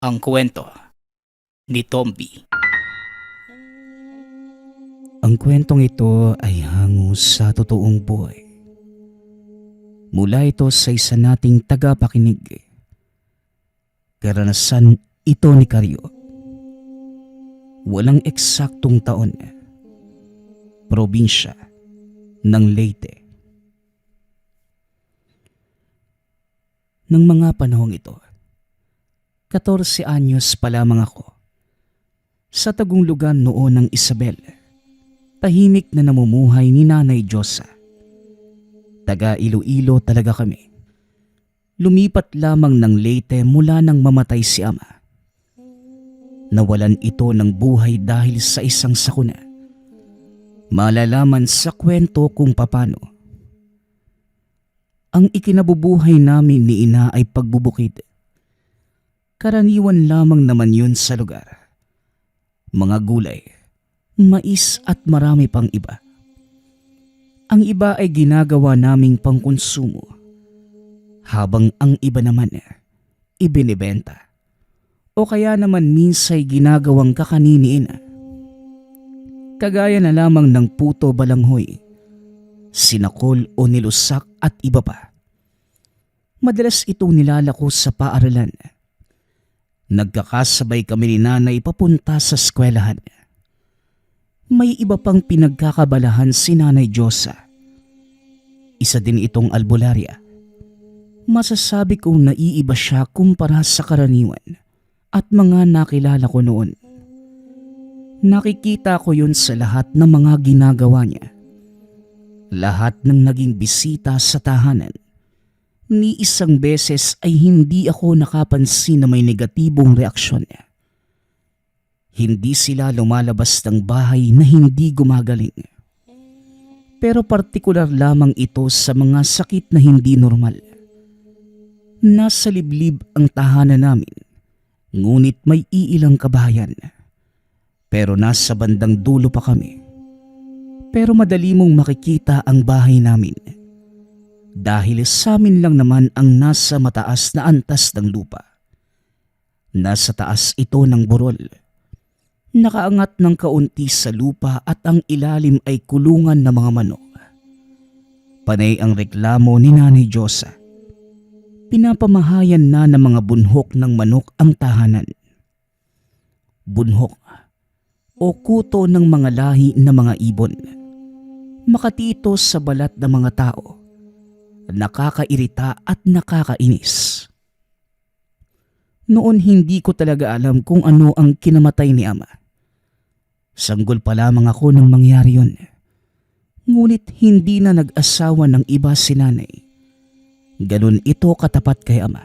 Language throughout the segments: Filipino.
Ang kwento ni Tomby. Ang kwentong ito ay hango sa totoong buhay. Mula ito sa isa nating tagapakinig. Karanasan ito ni Karyo. Walang eksaktong taon. Probinsya ng Leyte. Nang mga panahong ito, 14 anyos pa lamang ako. Sa tagong lugar noon ng Isabel, tahimik na namumuhay ni Nanay Diyosa. Taga Iloilo talaga kami. Lumipat lamang ng Leyte mula nang mamatay si ama. Nawalan ito ng buhay dahil sa isang sakuna. Malalaman sa kwento kung papano. Ang ikinabubuhay namin ni ina ay pagbubukid. Karaniwan lamang naman yun sa lugar. Mga gulay, mais at marami pang iba. Ang iba ay ginagawa naming pangkonsumo, habang ang iba naman ibinibenta. O kaya naman minsay ginagawang kakaniniin. Kagaya na lamang ng puto balanghoy, sinakol o nilusak at iba pa. Madalas itong nilalako sa paaralan. Nagkakasabay kami ni nanay papunta sa eskwelahan. May iba pang pinagkakabalahan si Nanay Diyosa. Isa din itong albularya. Masasabi kong naiiba siya kumpara sa karaniwan at mga nakilala ko noon. Nakikita ko yun sa lahat ng mga ginagawa niya. Lahat ng naging bisita sa tahanan. Ni isang beses ay hindi ako nakapansin na may negatibong reaksyon niya. Hindi sila lumalabas ng bahay na hindi gumagaling. Pero partikular lamang ito sa mga sakit na hindi normal. Nasa liblib ang tahanan namin, ngunit may iilang kabahayan. Pero nasa bandang dulo pa kami. Pero madali mong makikita ang bahay namin. Dahil sa amin lang naman ang nasa mataas na antas ng lupa. Nasa taas ito ng burol. Nakaangat ng kaunti sa lupa at ang ilalim ay kulungan ng mga manok. Panay ang reklamo ni Nanay Diyosa. Pinapamahayan na ng mga bunhok ng manok ang tahanan. Bunhok o kuto ng mga lahi ng mga ibon. Makati ito sa balat ng mga tao. Nakakairita at nakakainis. Noon hindi ko talaga alam kung ano ang kinamatay ni ama. Sanggol pa lamang ako nang mangyari yun. Ngunit hindi na nag-asawa ng iba si nanay. Ganun ito katapat kay ama.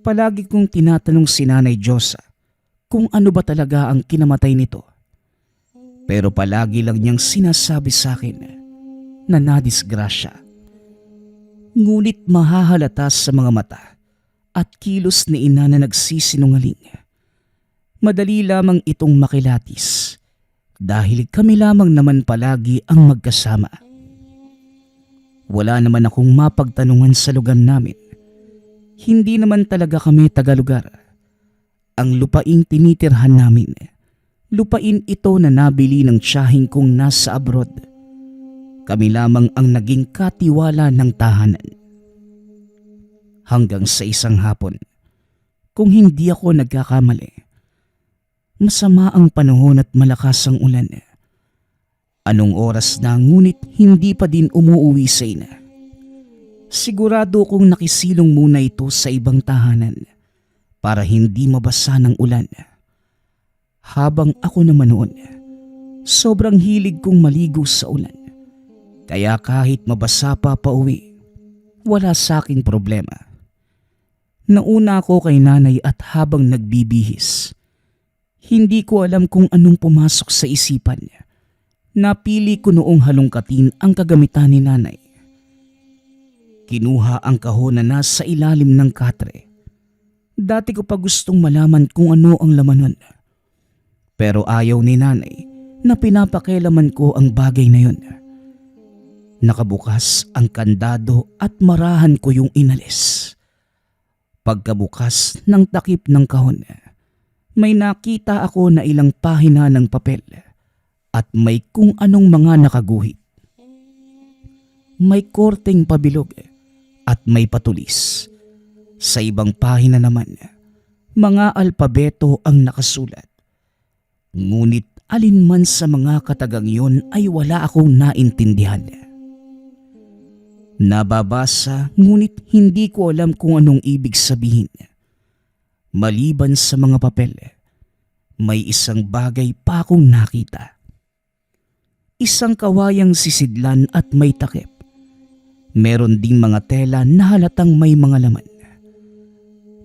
Palagi kong tinatanong si Nanay Diyosa kung ano ba talaga ang kinamatay nito. Pero palagi lang niyang sinasabi sa akin na nadisgrasya. Ngunit mahahalata sa mga mata at kilos ni ina na nagsisinungaling. Madali lamang itong makilatis dahil kami lamang naman palagi ang magkasama. Wala naman akong mapagtanungan sa lugar namin. Hindi naman talaga kami tagalugar. Ang lupaing tinitirhan namin, lupain ito na nabili ng tiyahing kong nasa abroad. Kami lamang ang naging katiwala ng tahanan. Hanggang sa isang hapon, kung hindi ako nagkakamali, masama ang panahon at malakas ang ulan. Anong oras na ngunit hindi pa din umuuwi sa ina. Sigurado kong nakisilong muna ito sa ibang tahanan para hindi mabasa ng ulan. Habang ako naman noon, sobrang hilig kong maligo sa ulan. Kaya kahit mabasa pa pauwi, wala sa aking problema. Nauna ako kay nanay at habang nagbibihis, hindi ko alam kung anong pumasok sa isipan niya. Napili ko noong halongkatin ang kagamitan ni nanay. Kinuha ang kahon na nasa ilalim ng katre. Dati ko pa gustong malaman kung ano ang laman nun. Pero ayaw ni nanay na pinapakialaman ko ang bagay na yun. Nakabukas ang kandado at marahan ko yung inalis. Pagkabukas ng takip ng kahon, may nakita ako na ilang pahina ng papel at may kung anong mga nakaguhit. May korteng pabilog at may patulis. Sa ibang pahina naman, mga alpabeto ang nakasulat. Ngunit alinman sa mga katagang yun ay wala akong naintindihan. Nababasa ngunit hindi ko alam kung anong ibig sabihin. Maliban sa mga papel, may isang bagay pa akong nakita. Isang kawayang sisidlan at may takip. Meron ding mga tela na halatang may mga laman.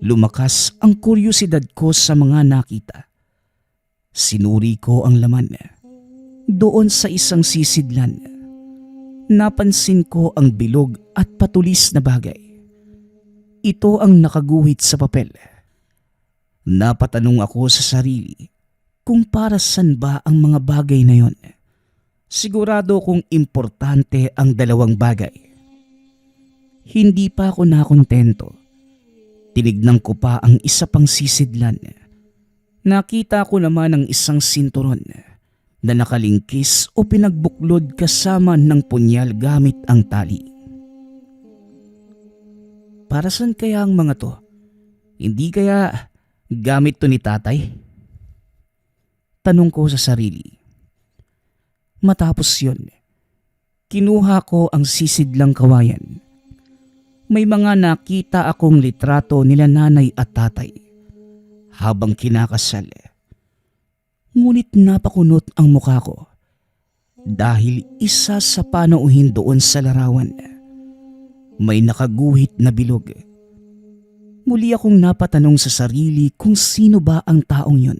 Lumakas ang kuryosidad ko sa mga nakita. Sinuri ko ang laman. Doon sa isang sisidlan, napansin ko ang bilog at patulis na bagay. Ito ang nakaguhit sa papel. Napatanong ako sa sarili kung para saan ba ang mga bagay na yon. Sigurado kong importante ang dalawang bagay. Hindi pa ako nakontento. Tinignan ko pa ang isa pang sisidlan. Nakita ko naman ang isang sinturon na nakalingkis o pinagbuklod kasama ng punyal gamit ang tali. Para saan kaya ang mga to? Hindi kaya gamit to ni tatay? Tanong ko sa sarili. Matapos yun, kinuha ko ang sisidlang kawayan. May mga nakita akong litrato nila nanay at tatay habang kinakasal. Ngunit napakunot ang mukha ko dahil isa sa panauhin doon sa larawan. May nakaguhit na bilog. Muli akong napatanong sa sarili kung sino ba ang taong yun.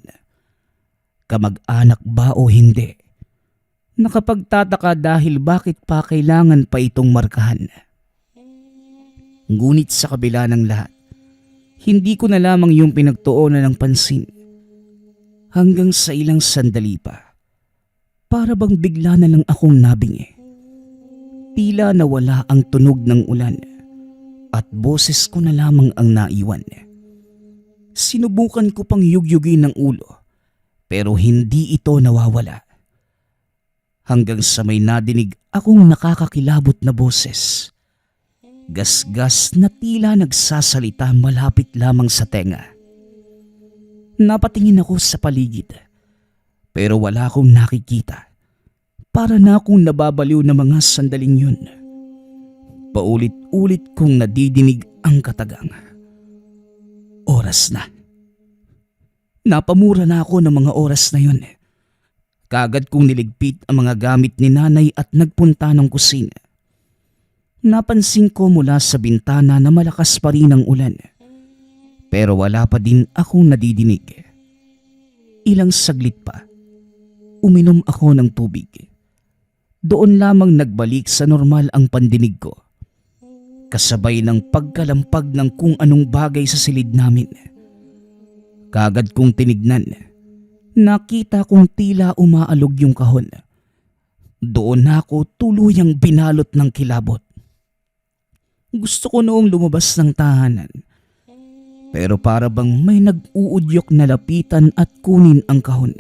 Kamag-anak ba o hindi? Nakapagtataka dahil bakit pa kailangan pa itong markahan. Ngunit sa kabila ng lahat, hindi ko na lamang yung pinagtuunan ng pansin. Hanggang sa ilang sandali pa, para bang bigla na lang akong nabingi. Tila nawala ang tunog ng ulan at boses ko na lamang ang naiwan. Sinubukan ko pang yugyugin ng ulo pero hindi ito nawawala. Hanggang sa may nadinig akong nakakakilabot na boses. Gasgas na tila nagsasalita malapit lamang sa tenga. Napatingin ako sa paligid pero wala akong nakikita. Para na akong nababaliw na mga sandaling yun. Paulit-ulit kong nadidinig ang katagang. Oras na. Napamura na ako ng mga oras na yun. Kagad kong niligpit ang mga gamit ni nanay at nagpunta ng kusina. Napansin ko mula sa bintana na malakas pa rin ang ulan. Pero wala pa din akong nadidinig. Ilang saglit pa, uminom ako ng tubig. Doon lamang nagbalik sa normal ang pandinig ko. Kasabay ng pagkalampag ng kung anong bagay sa silid namin. Kagad kong tinignan. Nakita kong tila umaalog yung kahon. Doon na ako tuluyang binalot ng kilabot. Gusto ko noong lumabas ng tahanan. Pero para bang may nag-uudyok na lapitan at kunin ang kahon.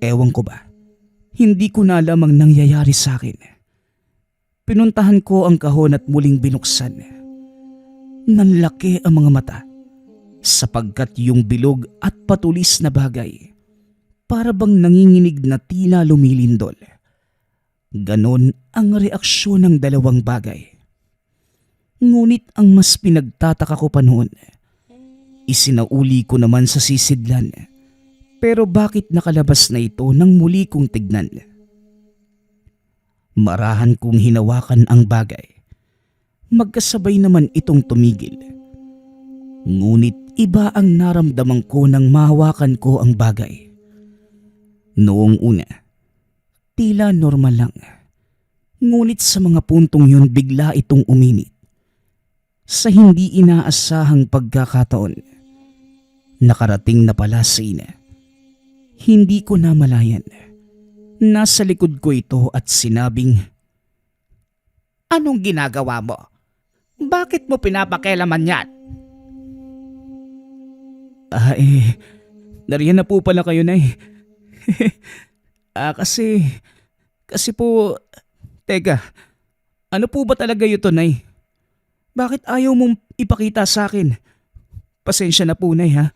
Ewan ko ba, hindi ko na alam ang nangyayari sa akin. Pinuntahan ko ang kahon at muling binuksan. Nanlaki ang mga mata sapagkat yung bilog at patulis na bagay para bang nanginginig na tila lumilindol. Ganon ang reaksyon ng dalawang bagay. Ngunit ang mas pinagtataka ko pa noon, isinauli ko naman sa sisidlan. Pero bakit nakalabas na ito nang muli kong tignan? Marahan kong hinawakan ang bagay. Magkasabay naman itong tumigil. Ngunit iba ang naramdaman ko nang mahawakan ko ang bagay. Noong una, tila normal lang. Ngunit sa mga puntong yun bigla itong uminit. Sa hindi inaasahang pagkakataon, nakarating na pala sa ina. Hindi ko namalayan. Nasa likod ko ito at sinabing, Anong ginagawa mo? Bakit mo pinapakialaman yan? Nariyan na po pala kayo, Nay. Kasi po, teka, ano po ba talaga ito, Nay? Bakit ayaw mong ipakita sa akin? Pasensya na po, Nay, ha?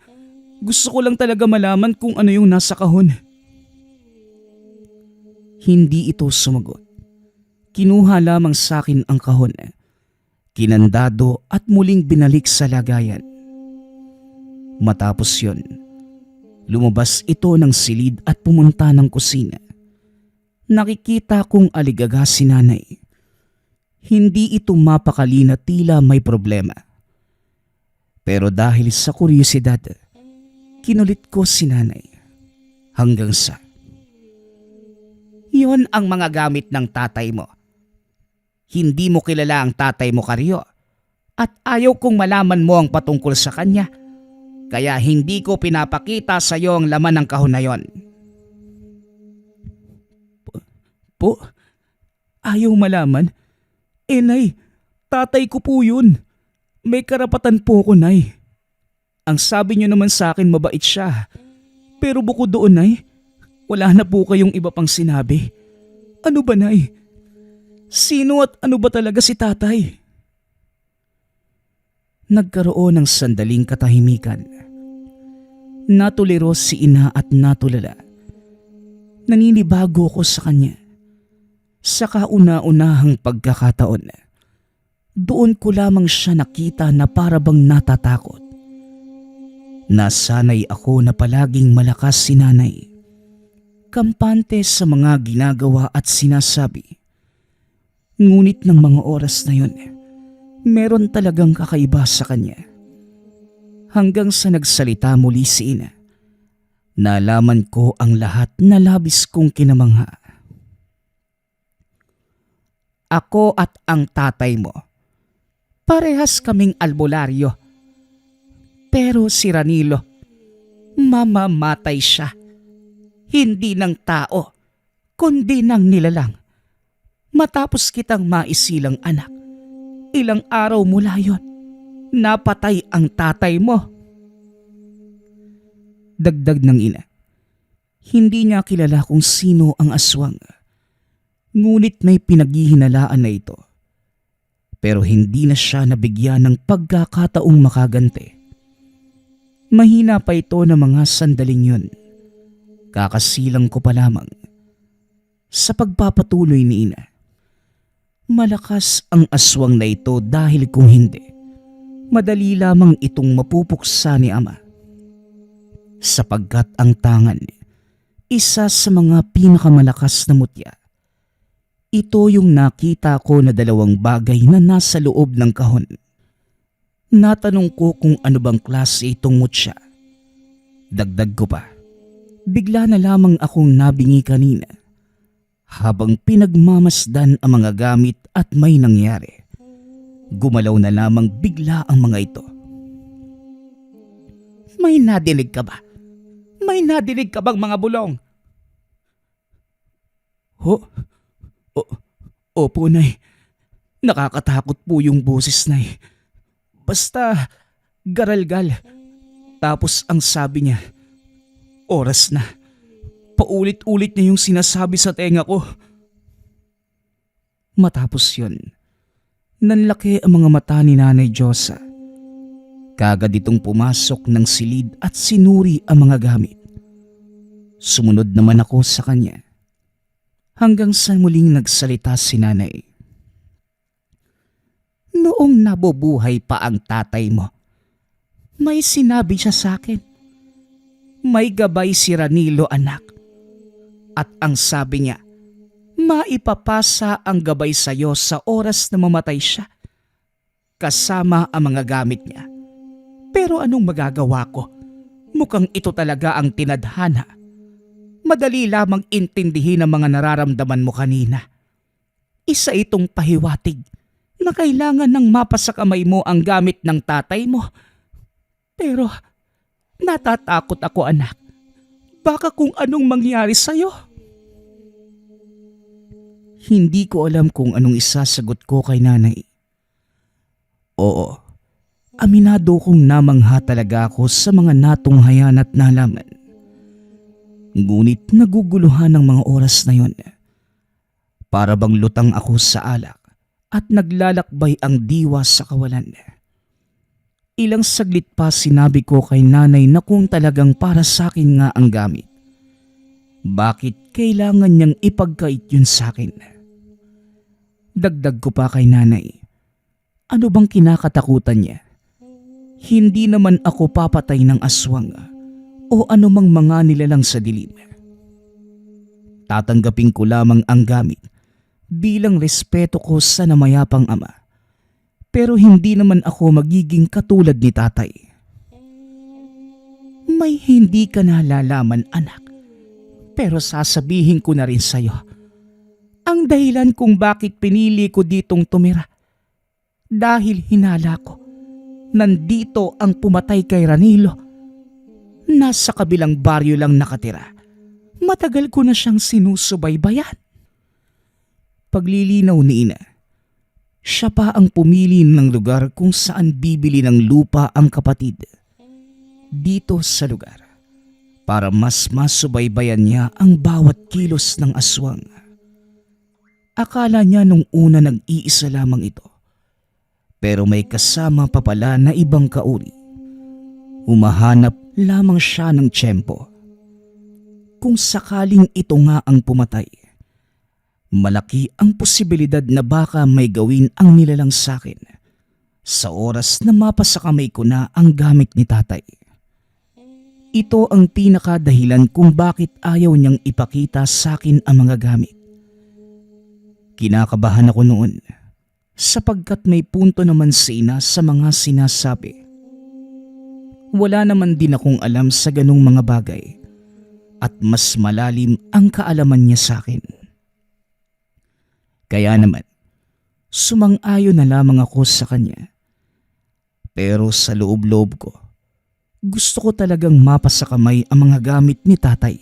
Gusto ko lang talaga malaman kung ano yung nasa kahon. Hindi ito sumagot. Kinuha lamang sa akin ang kahon, kinandado at muling binalik sa lagayan. Matapos yon, lumabas ito ng silid at pumunta ng kusina. Nakikita kong aligaga si Nanay. Hindi ito mapakali na tila may problema. Pero dahil sa kuryosidad, kinulit ko si Nanay hanggang sa, "Yon ang mga gamit ng tatay mo. Hindi mo kilala ang tatay mo, Karyo, at ayaw kong malaman mo ang patungkol sa kanya. Kaya hindi ko pinapakita sa iyo ang laman ng kahon na yon." Po? Ayaw malaman? Nay, tatay ko po yun. May karapatan po ko, Nay. Ang sabi niyo naman sa akin mabait siya. Pero bukod doon, Nay, wala na po kayong iba pang sinabi. Ano ba, Nay? Sino at ano ba talaga si tatay? Nagkaroon ng sandaling katahimikan. Natuliro si ina at natulala. Naninibago ko sa kanya. Sa kauna-unahang pagkakataon, doon ko lamang siya nakita na parabang natatakot. Nasanay ako na palaging malakas si Nanay. Kampante sa mga ginagawa at sinasabi. Ngunit ng mga oras na yun, meron talagang kakaiba sa kanya. Hanggang sa nagsalita muli si ina, nalaman ko ang lahat na labis kong kinamangha. Ako at ang tatay mo, parehas kaming albularyo. Pero si Ranilo, mamamatay siya. Hindi ng tao, kundi ng nilalang. Matapos kitang maisilang anak, ilang araw mula yon, napatay ang tatay mo. Dagdag ng ina, hindi niya kilala kung sino ang aswang. Ngunit may pinaghihinalaan na ito. Pero hindi na siya nabigyan ng pagkakataong makagante. Mahina pa ito ng mga sandaling yun. Kakasilang ko pa lamang. Sa pagpapatuloy ni ina, malakas ang aswang na ito dahil kung hindi, madali lamang itong mapupuksa ni ama. Sapagkat ang tangan, isa sa mga pinakamalakas na mutya. Ito yung nakita ko na dalawang bagay na nasa loob ng kahon. Natanong ko kung ano bang klase itong mutya. Dagdag ko pa, bigla na lamang akong nabingi kanina. Habang pinagmamasdan ang mga gamit at may nangyari, gumalaw na lamang bigla ang mga ito. May nadinig ka ba? May nadinig ka bang mga bulong? Opo, Nay. Nakakatakot po yung boses, Nay. Basta garalgal. Tapos ang sabi niya, oras na. Paulit-ulit niya yung sinasabi sa tenga ko. Matapos yun, nanlaki ang mga mata ni Nanay Diyosa. Kagad itong pumasok ng silid at sinuri ang mga gamit. Sumunod naman ako sa kanya. Hanggang sa muling nagsalita si Nanay. Noong nabubuhay pa ang tatay mo, may sinabi siya sa akin. May gabay si Ranilo, anak. At ang sabi niya, maipapasa ang gabay sa iyo sa oras na mamatay siya. Kasama ang mga gamit niya. Pero anong magagawa ko? Mukhang ito talaga ang tinadhana. Madali lamang intindihin ang mga nararamdaman mo kanina. Isa itong pahiwatig na kailangan ng mapasakamay mo ang gamit ng tatay mo. Pero natatakot ako, anak. Baka kung anong mangyari sa'yo. Hindi ko alam kung anong isasagot ko kay Nanay. Oo, Aminado kong namangha talaga ako sa mga natunghayan at nalaman. Ngunit naguguluhan ng mga oras na yon. Para bang lutang ako sa alak at naglalakbay ang diwa sa kawalan. Ilang saglit pa sinabi ko kay nanay na kung talagang para sa akin nga ang gamit, bakit kailangan niyang ipagkait yun sa akin? Dagdag ko pa kay nanay, ano bang kinakatakutan niya? Hindi naman ako papatay ng aswang o anumang mga nilalang sa dilim. Tatanggapin ko lamang ang gamit bilang respeto ko sa namayapang ama. Pero hindi naman ako magiging katulad ni tatay. May hindi ka nalalaman, anak. Pero sasabihin ko na rin sa'yo. Ang dahilan kung bakit pinili ko ditong tumira. Dahil hinala ko. Nandito ang pumatay kay Ranilo. Nasa kabilang baryo lang nakatira. Matagal ko na siyang sinusubaybayan. Paglilinaw ni ina, siya pa ang pumili ng lugar kung saan bibili ng lupa ang kapatid. Dito sa lugar. Para mas masubaybayan niya ang bawat kilos ng aswang. Akala niya nung una nag-iisa lamang ito. Pero may kasama pa pala na ibang kauri. Humahanap lamang siya ng tiyempo. Kung sakaling ito nga ang pumatay, malaki ang posibilidad na baka may gawin ang nilalang sa akin sa oras na mapasakamay ko na ang gamit ni tatay. Ito ang pinakadahilan kung bakit ayaw niyang ipakita sa akin ang mga gamit. Kinakabahan ako noon sapagkat may punto naman si ina sa mga sinasabi. Wala naman din akong alam sa ganong mga bagay at mas malalim ang kaalaman niya sa akin. Kaya naman, sumang-ayon na lamang ako sa kanya. Pero sa loob-loob ko, gusto ko talagang mapasakamay ang mga gamit ni tatay.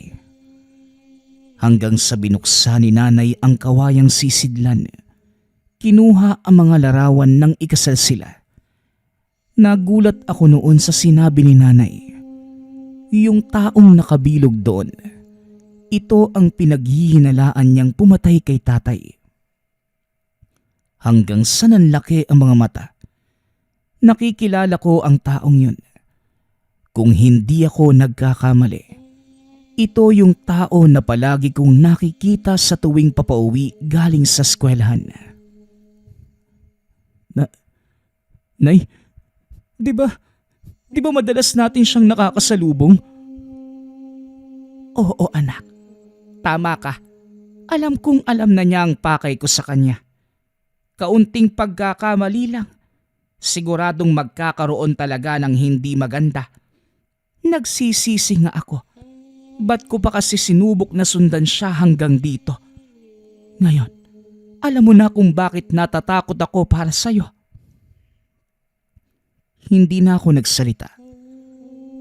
Hanggang sa binuksan ni nanay ang kawayang sisidlan, kinuha ang mga larawan ng ikasal sila. Nagulat ako noon sa sinabi ni nanay. Yung taong nakabilog doon, ito ang pinaghihinalaan niyang pumatay kay tatay. Hanggang sa nanlaki ang mga mata, nakikilala ko ang taong yun. Kung hindi ako nagkakamali, ito yung tao na palagi kong nakikita sa tuwing papauwi galing sa eskwelahan. Nay, di ba madalas natin siyang nakakasalubong? Oo anak, tama ka. Alam kong alam na niya ang pakay ko sa kanya. Kaunting pagkakamali lang, siguradong magkakaroon talaga ng hindi maganda. Nagsisisi nga ako. Ba't ko pa kasi sinubok na sundan siya hanggang dito? Ngayon, alam mo na kung bakit natatakot ako para sa'yo. Hindi na ako nagsalita.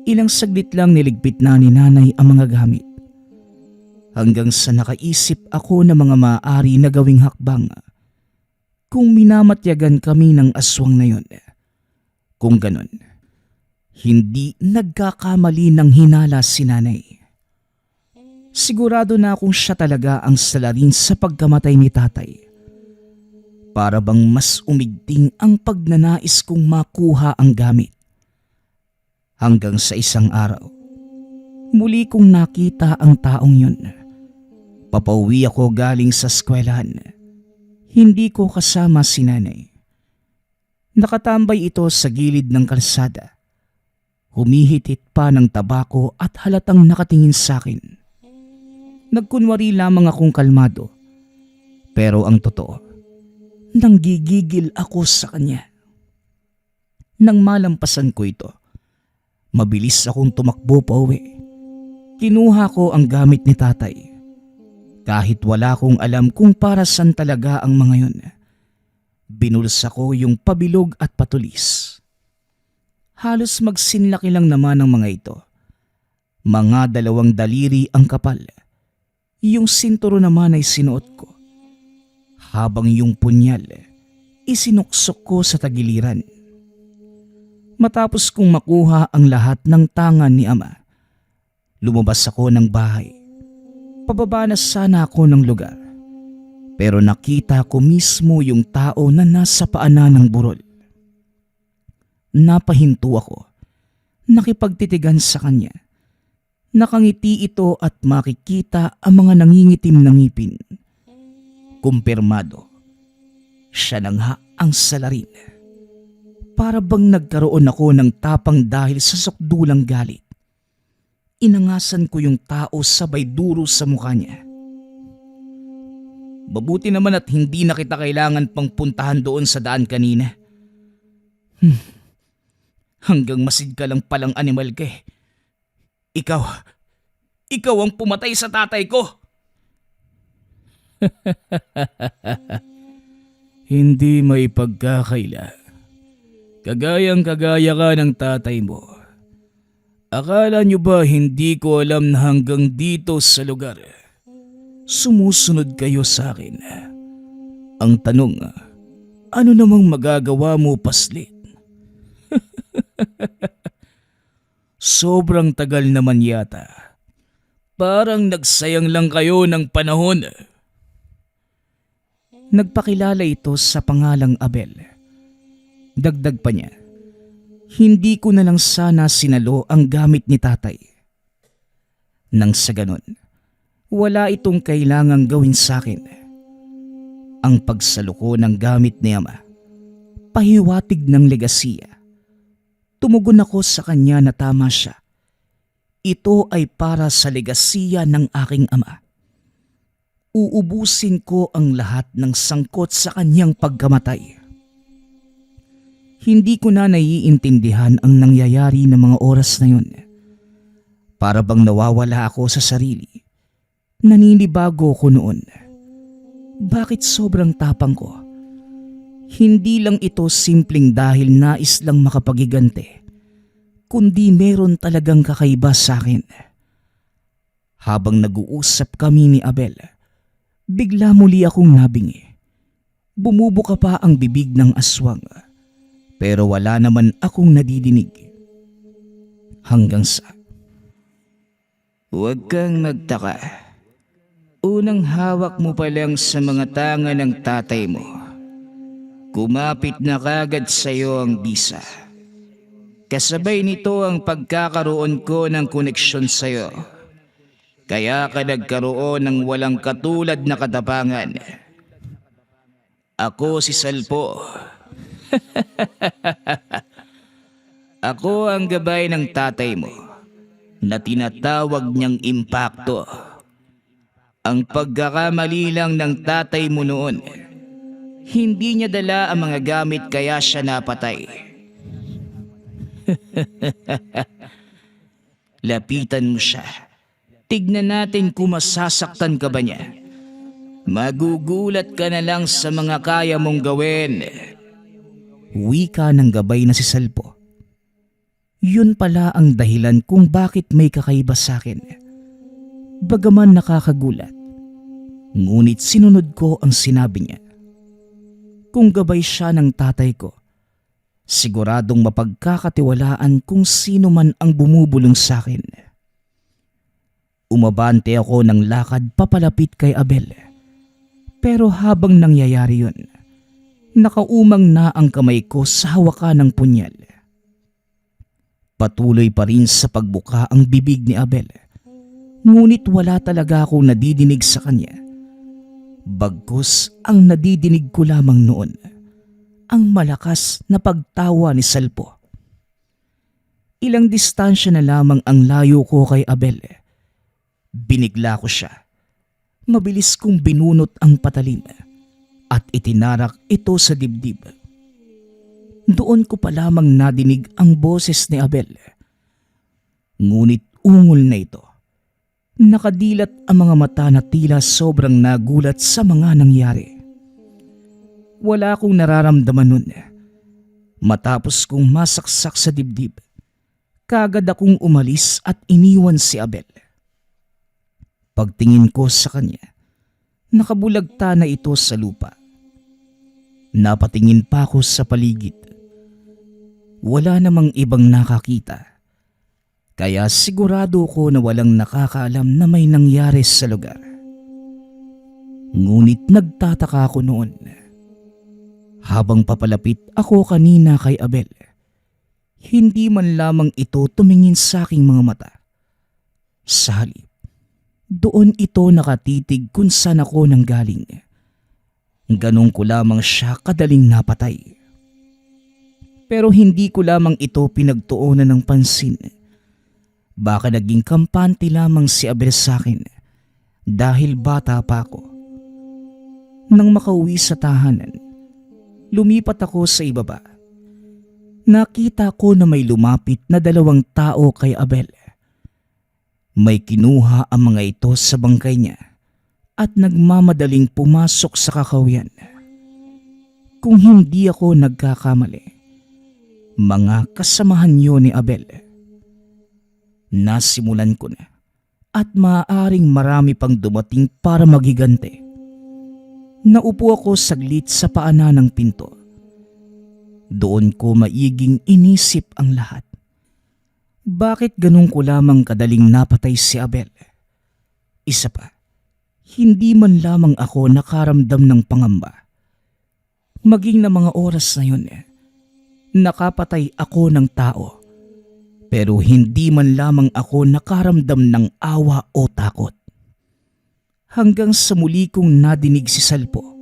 Ilang saglit lang niligpit na ni nanay ang mga gamit. Hanggang sa nakaisip ako ng mga maaari na gawing hakbang. Kung minamatyagan kami ng aswang na yon. Kung ganon, hindi nagkakamali ng hinala si nanay. Sigurado na akong siya talaga ang salarin sa pagkamatay ni tatay. Para bang mas umigting ang pagnanais kong makuha ang gamit. Hanggang sa isang araw, muli kong nakita ang taong yun. Papauwi ako galing sa eskwelahan. Hindi ko kasama si nanay. Nakatambay ito sa gilid ng kalsada. Humihitit pa ng tabako at halatang nakatingin sa akin. Nagkunwari lamang akong kalmado. Pero ang totoo, nanggigigil ako sa kanya. Nang malampasan ko ito, mabilis akong tumakbo pa uwi. Kinuha ko ang gamit ni tatay. Kahit wala kong alam kung para saan talaga ang mga yun. Binulsa ko yung pabilog at patulis. Halos magsinlaki lang naman ang mga ito. Mga 2 daliri ang kapal. Yung sinturo naman ay sinuot ko. Habang yung punyal, isinuksok ko sa tagiliran. Matapos kong makuha ang lahat ng tangan ni Ama, lumabas ako ng bahay. Pababa na sana ako ng lugar, pero nakita ko mismo yung tao na nasa paanan ng burol. Napahinto ako, nakipagtitigan sa kanya. Nakangiti ito at makikita ang mga nangingitim na ngipin. Kumpirmado, siya na nga ang salarin. Para bang nagkaroon ako ng tapang dahil sa sukdulang galit. Inangasan ko yung tao sabay duro sa mukha niya. Mabuti naman at hindi na kita kailangan pang puntahan doon sa daan kanina. Hanggang masid ka lang palang animal ka eh. Ikaw ang pumatay sa tatay ko. Hindi may pagkakaila. Kagayang-kagaya ka ng tatay mo. Akala niyo ba hindi ko alam na hanggang dito sa lugar sumusunod kayo sa akin? Ang tanong, ano namang magagawa mo, paslit? Sobrang tagal naman yata. Parang nagsayang lang kayo ng panahon. Nagpakilala ito sa pangalang Abel. Dagdag pa niya, hindi ko na lang sana sinalo ang gamit ni tatay. Nang sa ganon, wala itong kailangang gawin sa akin. Ang pagsalo ko ng gamit ni Ama, pahiwatig ng legasiya. Tumugon ako sa kanya na tama siya. Ito ay para sa legasiya ng aking ama. Uubusin ko ang lahat ng sangkot sa kanyang pagkamatay. Hindi ko na naiintindihan ang nangyayari ng mga oras na yun. Para bang nawawala ako sa sarili. Naninibago ko noon. Bakit sobrang tapang ko? Hindi lang ito simpleng dahil nais lang makapagigante, kundi meron talagang kakaiba sa akin. Habang nag-uusap kami ni Abel, bigla muli akong nabingi. Bumubuka pa ang bibig ng aswang, pero wala naman akong nadidinig. Hanggang sa, "Huwag kang magtaka. Unang hawak mo pa lang sa mga tanga ng tatay mo, kumapit na kagad sa iyo ang bisa. Kasabay nito ang pagkakaroon ko ng koneksyon sa iyo. Kaya ka nagkaroon ng walang katulad na katapangan. Ako si Salpo. Ako ang gabay ng tatay mo na tinatawag niyang impakto. Ang pagkakamali lang ng tatay mo noon, hindi niya dala ang mga gamit kaya siya napatay. Lapitan mo siya. Tignan natin kung masasaktan ka ba niya. Magugulat ka na lang sa mga kaya mong gawin." Wika ng gabay na si Salpo. Yun pala ang dahilan kung bakit may kakaiba sa akin. Bagaman nakakagulat, ngunit sinunod ko ang sinabi niya. Kung gabay siya ng tatay ko, siguradong mapagkakatiwalaan kung sino man ang bumubulong sa akin. Umabante ako ng lakad papalapit kay Abel. Pero habang nangyayari yun, nakaumang na ang kamay ko sa hawakan ng punyal. Patuloy pa rin sa pagbuka ang bibig ni Abel, ngunit wala talaga akong nadidinig sa kanya. Bagkus ang nadidinig ko lamang noon, ang malakas na pagtawa ni Salpo. Ilang distansya na lamang ang layo ko kay Abel. Binigla ko siya. Mabilis kong binunot ang patalim at itinarak ito sa dibdib. Doon ko pa lamang nadinig ang boses ni Abel. Ngunit ungol na ito. Nakadilat ang mga mata na tila sobrang nagulat sa mga nangyari. Wala akong nararamdaman nun. Matapos kong masaksak sa dibdib, kagad akong umalis at iniwan si Abel. Pagtingin ko sa kanya, nakabulagta na ito sa lupa. Napatingin pa ako sa paligid. Wala namang ibang nakakita. Kaya sigurado ko na walang nakakaalam na may nangyari sa lugar. Ngunit nagtataka ako noon. Habang papalapit ako kanina kay Abel, hindi man lamang ito tumingin sa aking mga mata. Sa halip, doon ito nakatitig kung saan ako nanggaling. Ganun ko lamang siya kadaling napatay. Pero hindi ko lamang ito pinagtuunan ng pansin. Baka naging kampante lamang si Abel sa akin dahil bata pa ako. Nang makauwi sa tahanan, lumipat ako sa ibaba. Nakita ko na may lumapit na 2 tao kay Abel. May kinuha ang mga ito sa bangkay niya at nagmamadaling pumasok sa kakahuyan. Kung hindi ako nagkakamali, mga kasamahan yun ni Abel. Nasimulan ko na at maaaring marami pang dumating para magigante. Naupo ako saglit sa paanan ng pinto. Doon ko maiging inisip ang lahat. Bakit ganun ko lamang kadaling napatay si Abel? Isa pa, hindi man lamang ako nakaramdam ng pangamba. Maging na mga oras na yun, nakapatay ako ng tao. Pero hindi man lamang ako nakaramdam ng awa o takot. Hanggang sa muli kong nadinig si Salpo.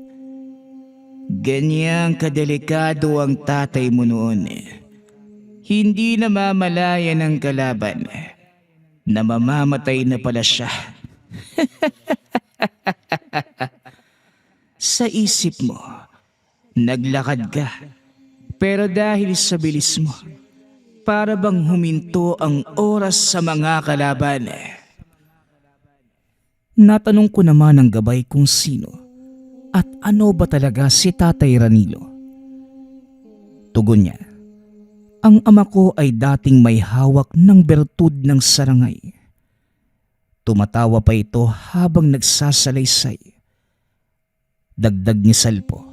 Ganyang kadelikado ang tatay mo noon. Hindi namamalaya ng kalaban na mamamatay na pala siya. Sa isip mo, naglakad ka. Pero dahil sa bilis mo, para bang huminto ang oras sa mga kalaban. Natanong ko naman ng gabay kung sino at ano ba talaga si Tatay Ranilo. Tugon niya, ang ama ko ay dating may hawak ng bertud ng sarangay. Tumatawa pa ito habang nagsasalaysay. Dagdag ni Salpo,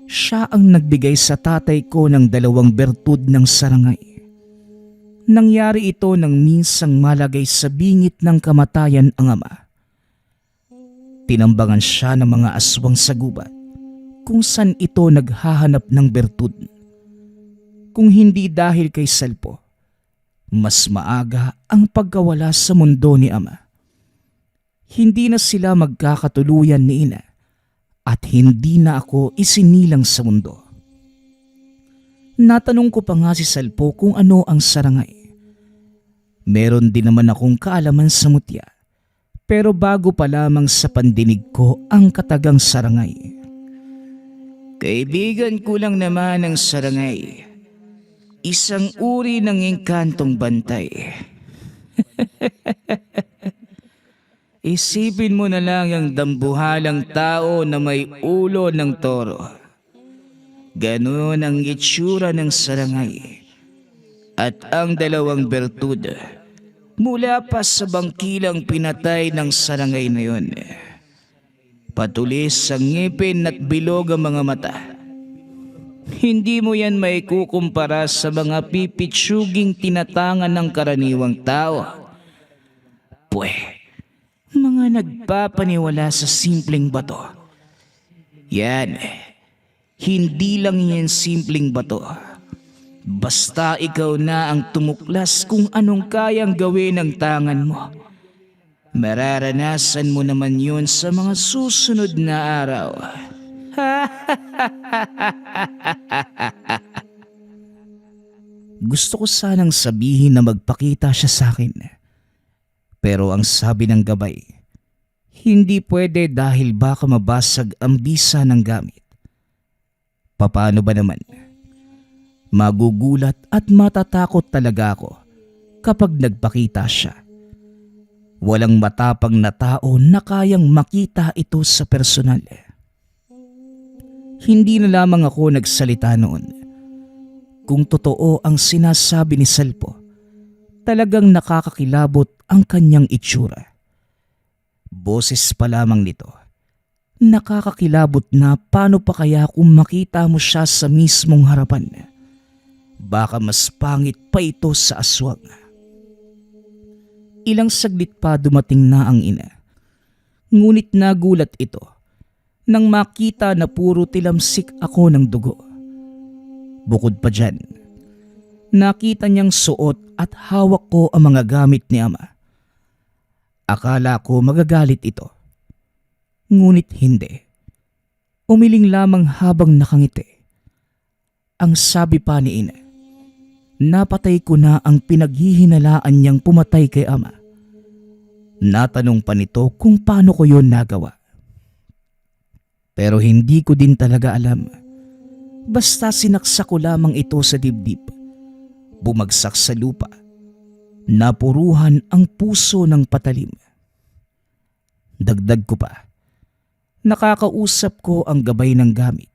siya ang nagbigay sa tatay ko ng 2 bertud ng sarangay. Nangyari ito nang minsang malagay sa bingit ng kamatayan ang ama. Tinambangan siya ng mga aswang sa gubat kung saan ito naghahanap ng bertud. Kung hindi dahil kay Salpo, mas maaga ang pagkawala sa mundo ni ama. Hindi na sila magkakatuluyan ni ina at hindi na ako isinilang sa mundo. Natanong ko pa nga si Salpo kung ano ang sarangay. Meron din naman akong kaalaman sa mutya. Pero bago pa lamang sa pandinig ko ang katagang sarangay. Kaibigan ko lang naman ang sarangay. Isang uri ng engkantong bantay. Isipin mo na lang ang dambuhalang tao na may ulo ng toro. Ganon ang itsura ng sarangay. At ang 2 bertud mula pa sa bangkilang pinatay ng sarangay na yun. Patulis ang ngipin at bilog ang mga mata. Hindi mo yan maikukumpara sa mga pipitsuging tinatangan ng karaniwang tao. Mga nagpapaniwala sa simpleng bato. Yan, hindi lang yan simpleng bato. Basta ikaw na ang tumuklas kung anong kayang gawin ng tangan mo. Mararanasan mo naman yun sa mga susunod na araw. Gusto ko sanang sabihin na magpakita siya sa akin. Pero ang sabi ng gabay, hindi pwede dahil baka mabasag ang bisa ng gamit. Paano ba naman? Magugulat at matatakot talaga ako kapag nagpakita siya. Walang matapang na tao na kayang makita ito sa personal. Hindi na lamang ako nagsalita noon. Kung totoo ang sinasabi ni Salpo, talagang nakakakilabot ang kanyang itsura. Boses pa lamang nito. Nakakakilabot na paano pa kaya kung makita mo siya sa mismong harapan. Baka mas pangit pa ito sa aswang. Ilang saglit pa dumating na ang ina. Ngunit nagulat ito nang makita na puro tilamsik ako ng dugo. Bukod pa dyan, nakita niyang suot at hawak ko ang mga gamit ni ama. Akala ko magagalit ito. Ngunit hindi. Umiling lamang habang nakangiti. Ang sabi pa ni ina, napatay ko na ang pinaghihinalaan niyang pumatay kay ama. Natanong pa nito kung paano ko yon nagawa. Pero hindi ko din talaga alam. Basta sinaksak ko lamang ito sa dibdib. Bumagsak sa lupa. Napuruhan ang puso ng patalim. Dagdag ko pa. Nakakausap ko ang gabay ng gamit.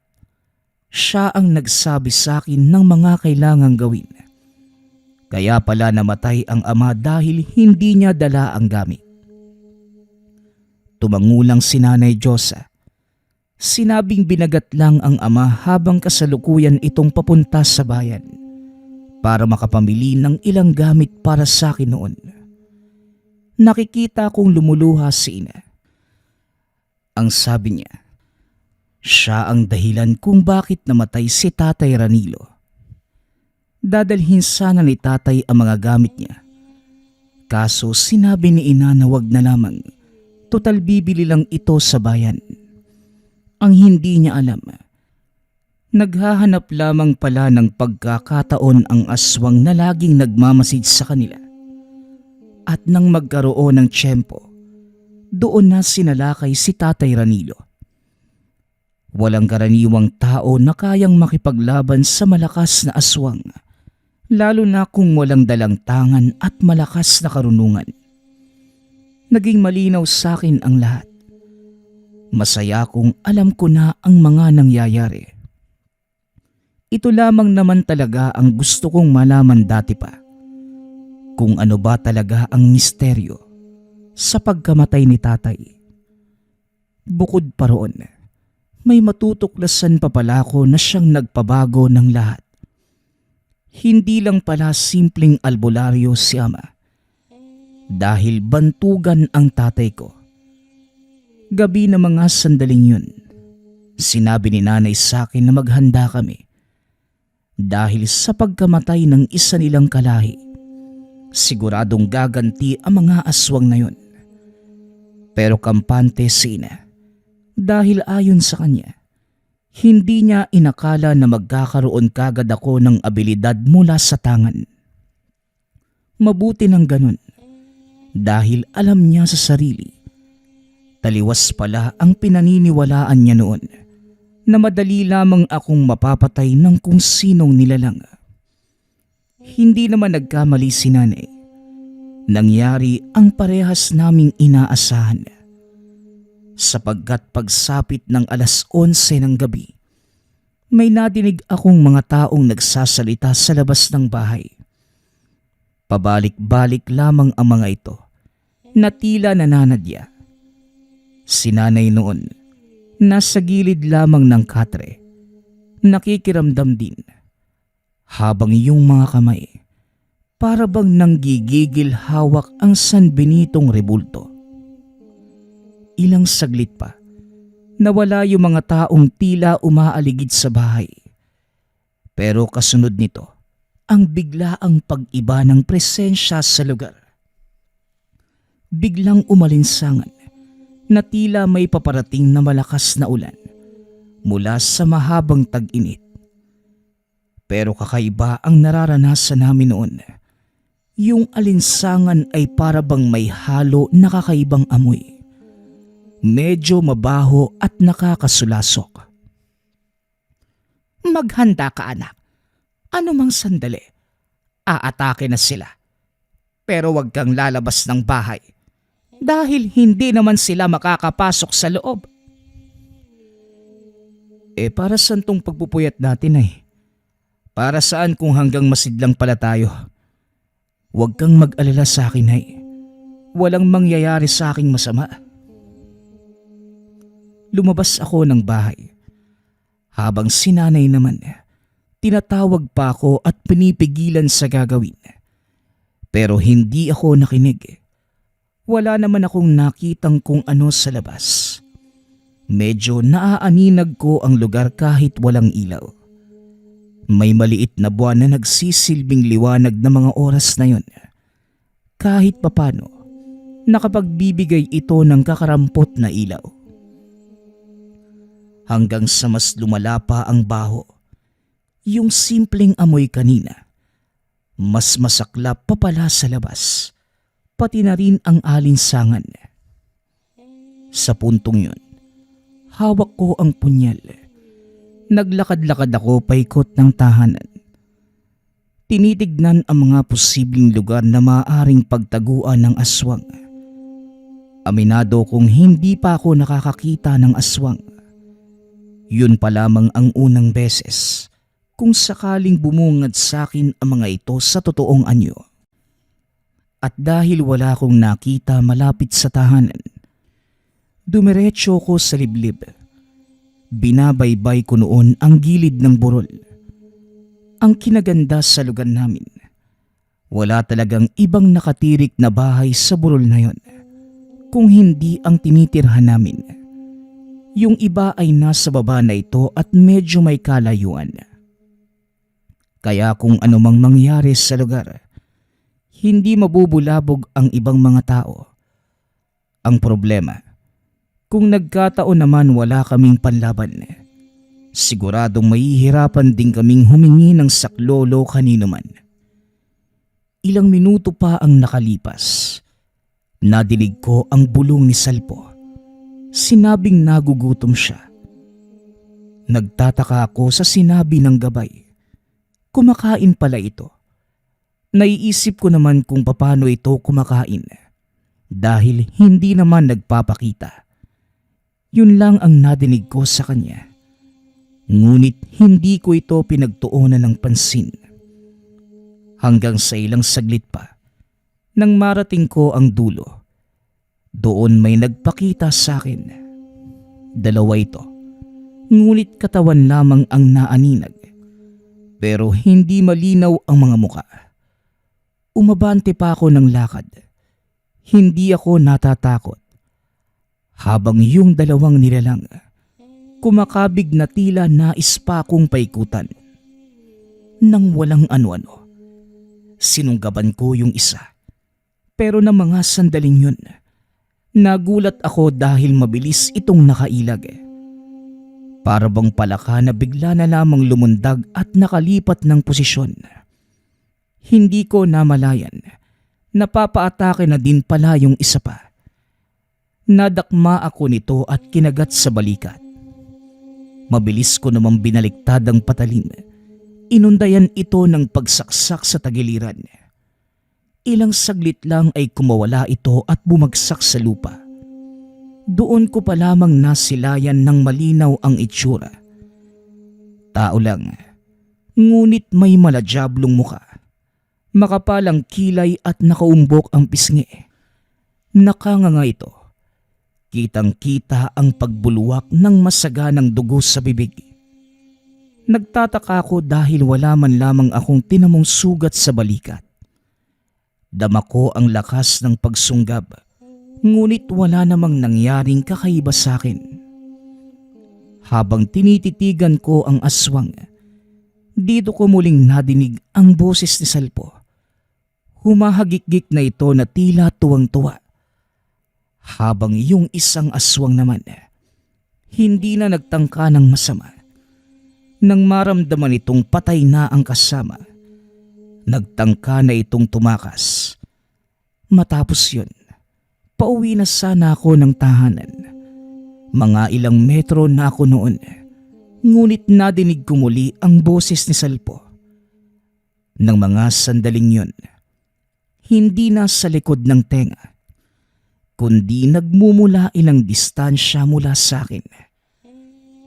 Siya ang nagsabi sa akin ng mga kailangang gawin. Kaya pala namatay ang ama dahil hindi niya dala ang gamit. Tumangulang si Nanay Diyosa. Sinabing binagat lang ang ama habang kasalukuyan itong papunta sa bayan para makapamili ng ilang gamit para sa akin noon. Nakikita kong lumuluha si ina. Ang sabi niya, siya ang dahilan kung bakit namatay si Tatay Ranilo. Dadalhin sana ni tatay ang mga gamit niya. Kaso sinabi ni ina na wag na lamang. Total bibili lang ito sa bayan. Ang hindi niya alam, naghahanap lamang pala ng pagkakataon ang aswang na laging nagmamasid sa kanila. At nang magkaroon ng tiyempo, doon na sinalakay si Tatay Ranilo. Walang karaniwang tao na kayang makipaglaban sa malakas na aswang, lalo na kung walang dalang tangan at malakas na karunungan. Naging malinaw sa akin ang lahat. Masaya kung alam ko na ang mga nangyayari. Ito lamang naman talaga ang gusto kong malaman dati pa. Kung ano ba talaga ang misteryo sa pagkamatay ni tatay. Bukod pa roon, may matutuklasan pa pala ako na siyang nagpabago ng lahat. Hindi lang pala simpleng albularyo si ama. Dahil bantugan ang tatay ko. Gabi na mga sandaling yun, sinabi ni nanay sa akin na maghanda kami. Dahil sa pagkamatay ng isa nilang kalahi, siguradong gaganti ang mga aswang na yun. Pero kampante si ina. Dahil ayon sa kanya, hindi niya inakala na magkakaroon kagad ako ng abilidad mula sa tangan. Mabuti ng ganun. Dahil alam niya sa sarili, taliwas pala ang pinaniniwalaan niya noon na madali lamang akong mapapatay ng kung sinong nilalang. Hindi naman nagkamali si nanay. Nangyari ang parehas naming inaasahan. Sapagkat pagsapit ng 11:00 ng gabi, may nadinig akong mga taong nagsasalita sa labas ng bahay. Pabalik-balik lamang ang mga ito na tila nananadya. Si nanay noon, nasa gilid lamang ng katre, nakikiramdam din. Habang iyong mga kamay, para bang nanggigigil hawak ang San Benitong rebulto. Ilang saglit pa, nawala yung mga taong tila umaaligid sa bahay. Pero kasunod nito, ang biglaang pag-iba ng presensya sa lugar. Biglang umalinsangan na tila may paparating na malakas na ulan mula sa mahabang tag-init. Pero kakaiba ang nararanasan namin noon. Yung alinsangan ay para bang may halo na kakaibang amoy. Medyo mabaho at nakakasulasok. Maghanda ka anak. Ano mang sandali, aatake na sila. Pero wag kang lalabas ng bahay dahil hindi naman sila makakapasok sa loob. Para saan tong pagpupuyat natin ay? Para saan kung hanggang masidlang pala tayo? Huwag kang mag-alala sa akin ay. Walang mangyayari sa aking masama. Lumabas ako ng bahay habang si nanay naman Tinatawag pa ako at pinipigilan sa gagawin. Pero hindi ako nakinig. Wala naman akong nakitang kung ano sa labas. Medyo naaaninag ko ang lugar kahit walang ilaw. May maliit na buwan na nagsisilbing liwanag na mga oras na yon. Kahit papano, nakapagbibigay ito ng kakarampot na ilaw. Hanggang sa mas lumala pa ang baho. Yung simpleng amoy kanina, mas masaklap pa pala sa labas, pati na rin ang alinsangan. Sa puntong yun, hawak ko ang punyal. Naglakad-lakad ako paikot ng tahanan. Tinitignan ang mga posibleng lugar na maaaring pagtaguan ng aswang. Aminado kong hindi pa ako nakakakita ng aswang. Yun pa lamang ang unang beses kung sakaling bumungad sa akin ang mga ito sa totoong anyo. At dahil wala akong nakita malapit sa tahanan, dumiretso ko sa liblib. Binabaybay ko noon ang gilid ng burol. Ang kinaganda sa lugar namin, wala talagang ibang nakatirik na bahay sa burol na yon, kung hindi ang tinitirhan namin. Yung iba ay nasa baba na ito at medyo may kalayuan. Kaya kung anumang mangyari sa lugar, hindi mabubulabog ang ibang mga tao. Ang problema, kung nagkataon naman wala kaming panlaban, siguradong mahihirapan din kaming humingi ng saklolo kanino man. Ilang minuto pa ang nakalipas. Nadinig ko ang bulong ni Salpo. Sinabing nagugutom siya. Nagtataka ako sa sinabi ng gabay. Kumakain pala ito. Naiisip ko naman kung paano ito kumakain dahil hindi naman nagpapakita. Yun lang ang nadinig ko sa kanya. Ngunit hindi ko ito pinagtuunan ng pansin. Hanggang sa ilang saglit pa, nang marating ko ang dulo, doon may nagpakita sa akin. Dalawa ito, ngunit katawan lamang ang naaninag, pero hindi malinaw ang mga muka. Umabante pa ako ng lakad. Hindi ako natatakot. Habang yung dalawang nilalang, kumakabig na tila nais pa akong paikutan. Nang walang ano-ano, sinunggaban ko yung isa. Pero na mga sandaling yun, nagulat ako dahil mabilis itong nakailag. Para bang palaka na bigla na lamang lumundag at nakalipat ng posisyon. Hindi ko namalayan, napapaatake na din pala yung isa pa. Nadakma ako nito at kinagat sa balikat. Mabilis ko namang binaliktad ang patalim. Inundayan ito ng pagsaksak sa tagiliran. Ilang saglit lang ay kumawala ito at bumagsak sa lupa. Doon ko pa lamang nasilayan ng malinaw ang itsura. Tao lang, ngunit may maladyablong muka. Makapalang kilay at nakaumbok ang pisngi. Nakanganga ito. Kitang-kita ang pagbuluwak ng masaganang dugo sa bibig. Nagtataka ako dahil wala man lamang akong tinamong sugat sa balikat. Dama ko ang lakas ng pagsunggab, ngunit wala namang nangyaring kakaiba sa akin. Habang tinititigan ko ang aswang, dito ko muling nadinig ang boses ni Salpo. Humahagikgik na ito na tila tuwang-tuwa. Habang yung isang aswang naman, hindi na nagtangka ng masama. Nang maramdaman itong patay na ang kasama, nagtangka na itong tumakas. Matapos yun, pauwi na sana ako ng tahanan. Mga ilang metro na ako noon, ngunit nadinig ko muli ang boses ni Salpo. Nang mga sandaling yun, hindi na sa likod ng tenga, kundi nagmumula ilang distansya mula sa akin.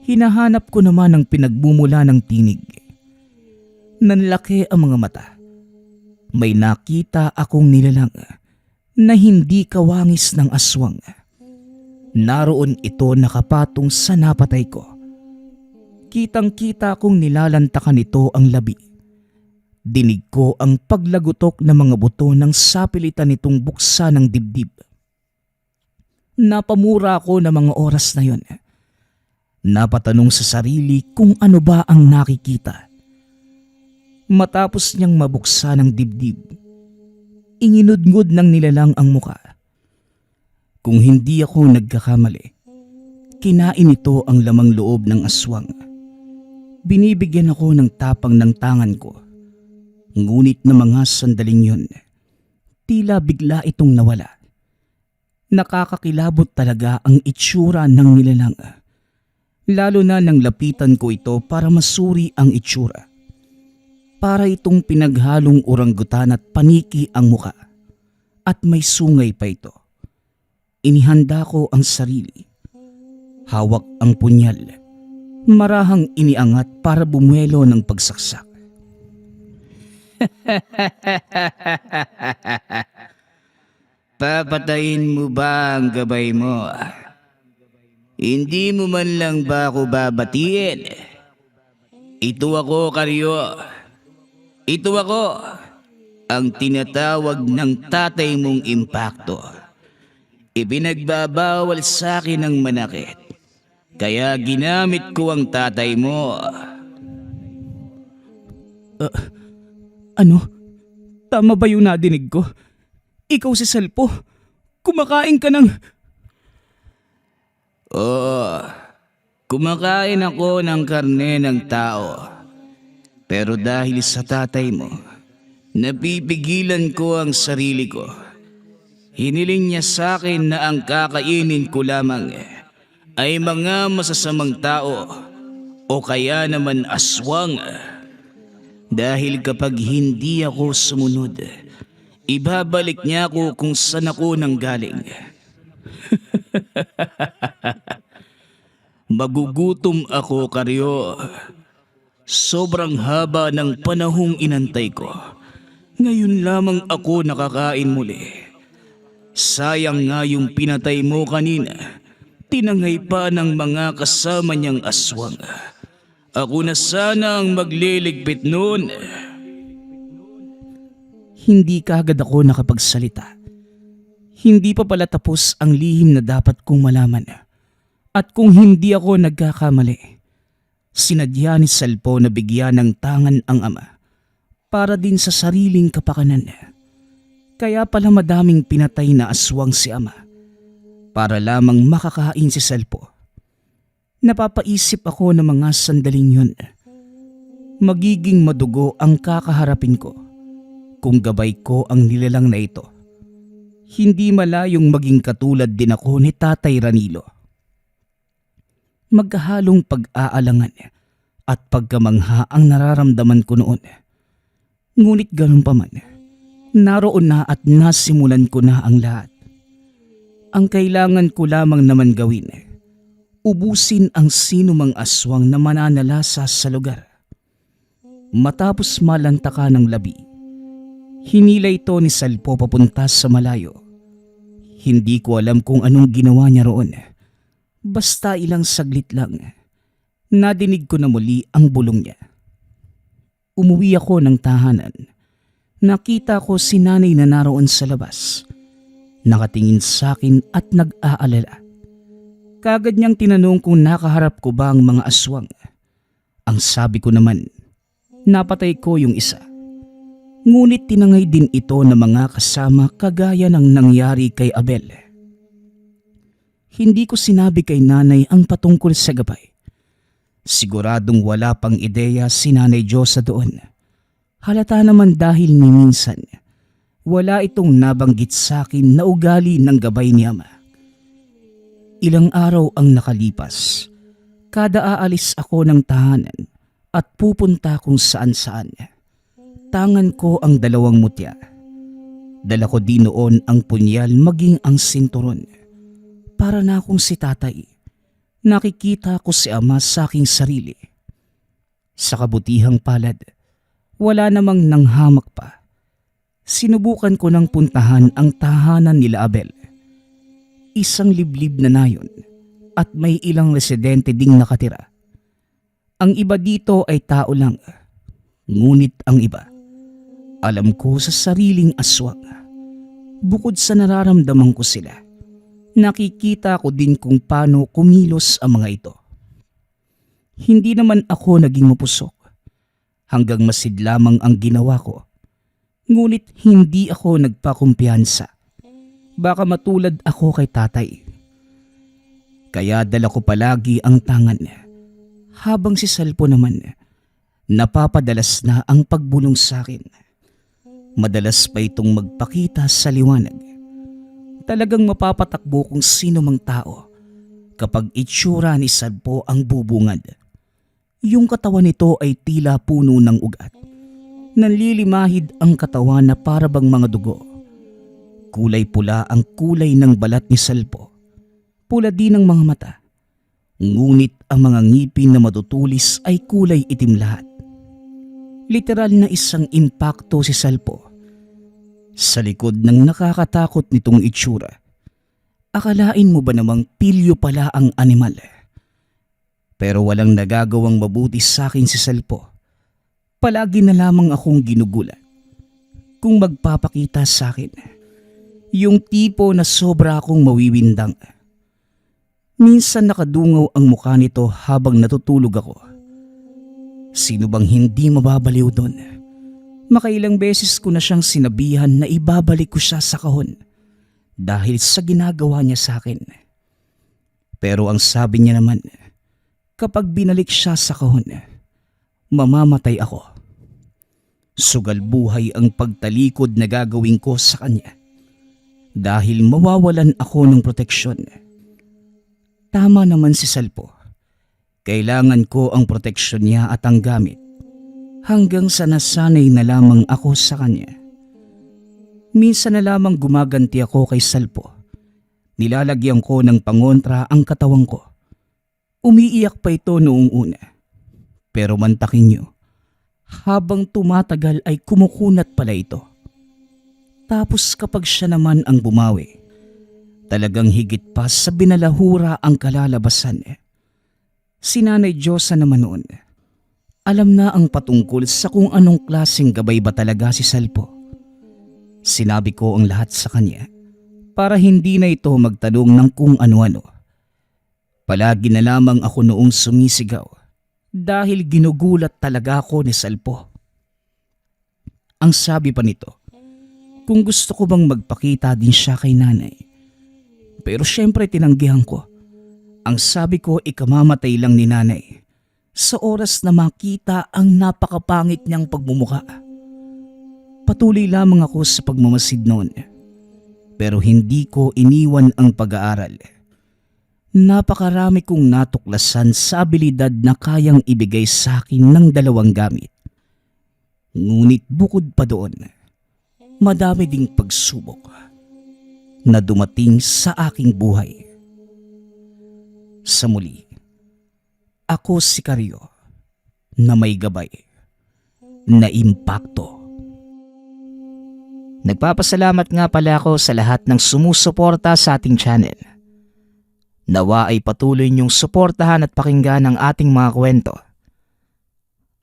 Hinahanap ko naman ang pinagmumula ng tinig. Nanlaki ang mga mata. May nakita akong nilalang na hindi kawangis ng aswang. Naroon ito nakapatong sa napatay ko. Kitang-kita kong nilalantakan nito ang labi. Dinig ko ang paglagutok ng mga buto ng sapilitan nitong buksa ng dibdib. Napamura ako ng mga oras na yon. Napatanong sa sarili kung ano ba ang nakikita. Matapos niyang mabuksa ng dibdib, inginudngod ng nilalang ang muka. Kung hindi ako nagkakamali, kinain ito ang lamang loob ng aswang. Binibigyan ako ng tapang ng tangan ko. Ngunit na mga sandaling yun, tila bigla itong nawala. Nakakakilabot talaga ang itsura ng nilalang. Lalo na nang lapitan ko ito para masuri ang itsura. Para itong pinaghalong oranggutan at paniki ang muka. At may sungay pa ito. Inihanda ko ang sarili. Hawak ang punyal. Marahang iniangat para bumuelo ng pagsaksak. Papatayin mo ba ang gabay mo? Hindi mo man lang ba ako babatiin? Ito ako, Karyo. Ito ako, ang tinatawag ng tatay mong impakto. Ipinagbabawal sa akin ng manakit. Kaya ginamit ko ang tatay mo. Ano? Tama ba yung nadinig ko? Ikaw si Salpo. Kumakain ka ng... Oo, kumakain ako ng karne ng tao. Pero dahil sa tatay mo, napipigilan ko ang sarili ko. Hiniling niya sa akin na ang kakainin ko lamang ay mga masasamang tao o kaya naman aswang. Dahil kapag hindi ako sumunod, ibabalik niya ako kung saan ako nanggaling. Magugutom ako, Karyo. Sobrang haba ng panahong inantay ko. Ngayon lamang ako nakakain muli. Sayang nga yung pinatay mo kanina. Tinangay pa ng mga kasama niyang aswang. Ako na sana ang magliligpit noon. Hindi kaagad ako nakapagsalita. Hindi pa pala tapos ang lihim na dapat kong malaman. At kung hindi ako nagkakamali, sinadya ni Salpo na bigyan ng tangan ang ama para din sa sariling kapakanan. Kaya pala madaming pinatay na aswang si ama para lamang makakain si Salpo. Napapaisip ako ng mga sandaling yun. Magiging madugo ang kakaharapin ko kung gabay ko ang nilalang na ito. Hindi malayong maging katulad din ako ni Tatay Ranilo. Magkahalong pag-aalangan at pagkamangha ang nararamdaman ko noon. Ngunit ganun pa man, naroon na at nasimulan ko na ang lahat. Ang kailangan ko lamang naman gawin, ubusin ang sinumang aswang na mananalasa sa lugar. Matapos malantaka ng labi, hinila ito ni Salpo papunta sa malayo. Hindi ko alam kung anong ginawa niya roon. Basta ilang saglit lang, nadinig ko na muli ang bulong niya. Umuwi ako ng tahanan. Nakita ko si nanay na naroon sa labas. Nakatingin sa akin at nag-aalala. Kagad niyang tinanong kung nakaharap ko ba ang mga aswang. Ang sabi ko naman, napatay ko yung isa. Ngunit tinangay din ito ng mga kasama kagaya ng nangyari kay Abel. Hindi ko sinabi kay nanay ang patungkol sa gabay. Siguradong wala pang ideya si Nanay Diyosa doon. Halata naman dahil ni minsan, wala itong nabanggit sa akin na ugali ng gabay ni ama. Ilang araw ang nakalipas. Kada aalis ako ng tahanan at pupunta kung saan-saan. Tangan ko ang 2 mutya. Dala ko din noon ang punyal maging ang sinturon. Para na akong si tatay. Nakikita ko si ama sa aking sarili. Sa kabutihang palad, wala namang nanghamak pa. Sinubukan ko ng puntahan ang tahanan nila Abel. Isang liblib na nayon at may ilang residente ding nakatira. Ang iba dito ay tao lang, ngunit ang iba, alam ko sa sariling aswang. Bukod sa nararamdaman ko sila, nakikita ko din kung paano kumilos ang mga ito. Hindi naman ako naging mapusok, hanggang masid lamang ang ginawa ko. Ngunit hindi ako nagpakumpiyansa. Baka matulad ako kay tatay. Kaya dala ko palagi ang tangan, habang si Salpo naman napapadalas na ang pagbulong sa akin. Madalas pa itong magpakita sa liwanag. Talagang mapapatakbo kung sino mang tao kapag itsura ni Salpo ang bubungad. Yung katawan nito ay tila puno ng ugat. Nanlilimahid ang katawan na para bang mga dugo. Kulay pula ang kulay ng balat ni Salpo. Pula din ang mga mata. Ngunit ang mga ngipin na matutulis ay kulay itim lahat. Literal na isang impakto si Salpo. Sa likod ng nakakatakot nitong itsura, akalain mo ba namang pilyo pala ang animal? Pero walang nagagawang mabuti sa akin si Salpo. Palagi na lamang akong ginugulat kung magpapakita sa akin. Yung tipo na sobra akong mawiwindang. Minsan nakadungaw ang mukha nito habang natutulog ako. Sino bang hindi mababaliw doon? Makailang beses ko na siyang sinabihan na ibabalik ko siya sa kahon dahil sa ginagawa niya sa akin. Pero ang sabi niya naman, kapag binalik siya sa kahon, mamamatay ako. Sugal buhay ang pagtalikod na gagawin ko sa kanya dahil mawawalan ako ng proteksyon. Tama naman si Salpo. Kailangan ko ang proteksyon niya at ang gamit hanggang sa nasanay na lamang ako sa kanya. Minsan na lamang gumaganti ako kay Salpo. Nilalagyan ko ng pangontra ang katawan ko. Umiiyak pa ito noong una. Pero mantakin niyo, habang tumatagal ay kumukunat pala ito. Tapos kapag siya naman ang bumawi, talagang higit pa sa binalahura ang kalalabasan. Si Nanay Diyosa naman noon, alam na ang patungkol sa kung anong klaseng gabay ba talaga si Salpo. Sinabi ko ang lahat sa kanya para hindi na ito magtanong ng kung ano-ano. Palagi na lamang ako noong sumisigaw dahil ginugulat talaga ako ni Salpo. Ang sabi pa nito, kung gusto ko bang magpakita din siya kay nanay. Pero syempre tinanggihan ko. Ang sabi ko ikamamatay lang ni nanay sa oras na makita ang napakapangit niyang pagmumukha. Patuloy lamang ako sa pagmamasid noon. Pero hindi ko iniwan ang pag-aaral. Napakarami kong natuklasan sa abilidad na kayang ibigay sa akin ng dalawang gamit. Ngunit bukod pa doon, madami ding pagsubok na dumating sa aking buhay. Sa muli, ako si Karyo na may gabay na impakto. Nagpapasalamat nga pala ako sa lahat ng sumusuporta sa ating channel. Nawa ay patuloy niyong suportahan at pakinggan ang ating mga kwento.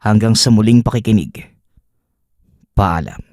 Hanggang sa muling pakikinig. Paalam.